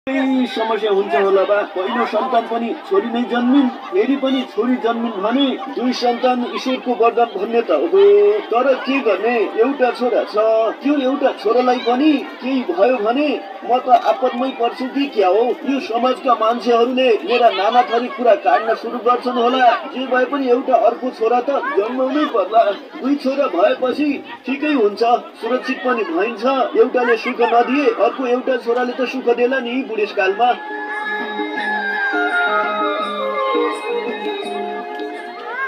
समस्या हुन्छ होला बा। पहिलो सन्तान पनि छोरी नै जन्मिन्, फेरि पनि छोरी जन्मिन् भने दुई सन्तान ईश्वरको वरदान भन्ने त हो। तर के गर्ने, एउटा छोरा छ, त्यो एउटा छोरालाई पनि केही भयो भने म त आपतमै पर्छु कि क्या हो। यो समाजका मान्छेहरूले मेरा नाना थरी कुरा काट्न सुरु गर्छन् होला। जे भए पनि एउटा अर्को छोरा त जन्माउनै पर्ला। दुई छोरा भएपछि ठिकै हुन्छ, सुरक्षित पनि भइन्छ। एउटाले सुख नदिए अर्को एउटा छोराले त सुख देला नि बुढेसकालमा।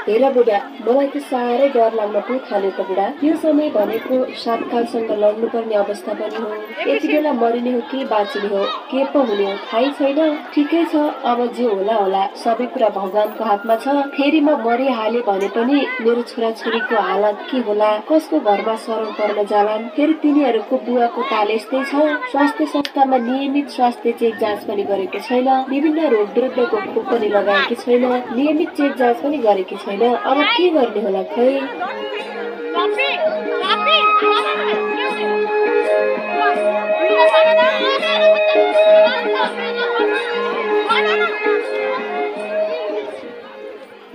हेर बुढा, मलाई त साह्रै डर लाग्न पो थाल्यो त बुढा। यो समय भनेको सातकालसँग लड्नुपर्ने अवस्था पनि हो। यति बेला मरिने हो कि बाँचिने हो, के पो हुने हो थाहै छैन। ठिकै छ, अब जे होला होला, सबै कुरा भगवानको हातमा छ। फेरि म मरिहाले भने पनि मेरो छोराछोरीको हालत के होला, कसको घरमा शरण पर्न जालान्। फेरि तिनीहरूको बुवाको ताल यस्तै छ, स्वास्थ्य संस्थामा नियमित स्वास्थ्य चेक जाँच पनि गरेको छैन, विभिन्न रोग विरुद्धको खोप पनि लगाएकी छैन, नियमित चेक जाँच पनि गरेकी छैन। अब के गर्ने होला खै।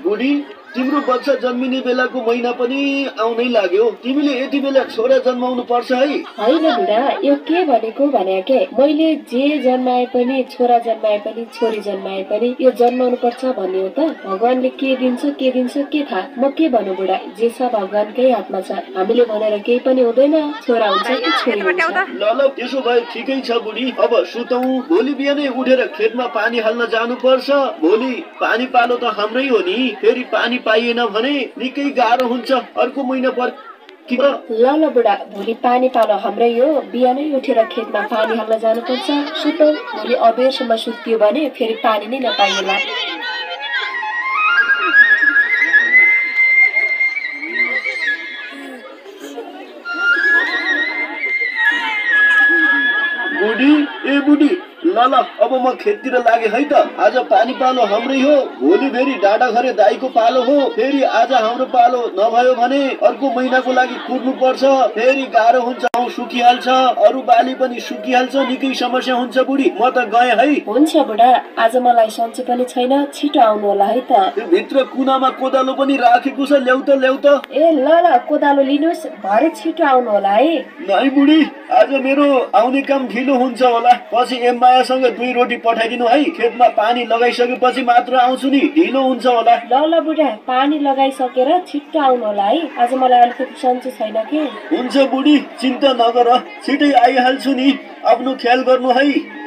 बुढी, तिम्रो बच्चा जन्मिने बेलाको महिना पनि आउनै लाग्यो। तिमीले यति बेला छोरा जन्माउनु पर्छ है। होइन बुढा, यो के भनेको भने के, मैले जे जन्माए पनि, छोरा जन्माए पनि छोरी जन्माए पनि यो जन्माउनु पर्छ भन्ने हो त। भगवानले के दिन्छ के थाहा। म के भन्नु बुढा, जे छ भगवानकै हातमा छ। हामीले भनेर केही पनि हुँदैन, छोरा हुन्छ कि छोरी हुन्छ। ल त्यसो भए ठिकै छ बुढी, अब सुतौँ। भोलि बिहानै उठेर खेतमा पानी हाल्न जानुपर्छ। भोलि पानी पालो त हाम्रै हो नि, फेरि पानी पाइएन भने निकै गाह्रो हुन्छ। अर्को महिना पर ल बुढा, भोलि पानी पालो हाम्रै हो, बिहानै उठेर खेतमा पानी हाल्न जानुपर्छ। सुतौ, भोलि अबेरसम्म सुत्यो भने फेरि पानी नै नपाइएला। बुढी, ल अब म खेततिर लागे है त। आज पानी पालो हाम्रै हो, भोलि फेरि डाँडा घरे दाईको पालो हो। फेरि आज हाम्रो पालो नभयो भने अर्को महिनाको लागि कुर्नु पर्छ। फेरि गाह्रो हुन्छ, सुकिहाल्छ, अरू बाली पनि सुकिहाल्छ, निकै समस्या हुन्छ बुढी। म त गएँ है। हुन्छ बुढा, आज मलाई सन्चो पनि छैन, छिटो आउनु होला है त। त्यो भित्र कुनामा कोदालो पनि राखेको छ, ल्याउ त। ए ल कोदालो लिनुहोस्, भरे छिटो आउनु होला है। नाइ बुढी, आज मेरो आउने काम ढिलो हुन्छ होला। पछि एम्मायासँग 2 रोटी पठाइदिनु है। खेतमा पानी लगाइसकेपछि मात्र आउँछु नि, ढिलो हुन्छ होला। ल बुढा, पानी लगाइसकेर छिट्टो आउनु होला है। आज मलाई अलिकति सन्चो छैन के। हुन्छ बुढी, चिन्ता नगर, छिटै आइहाल्छु नि। आफ्नो ख्याल गर्नु है।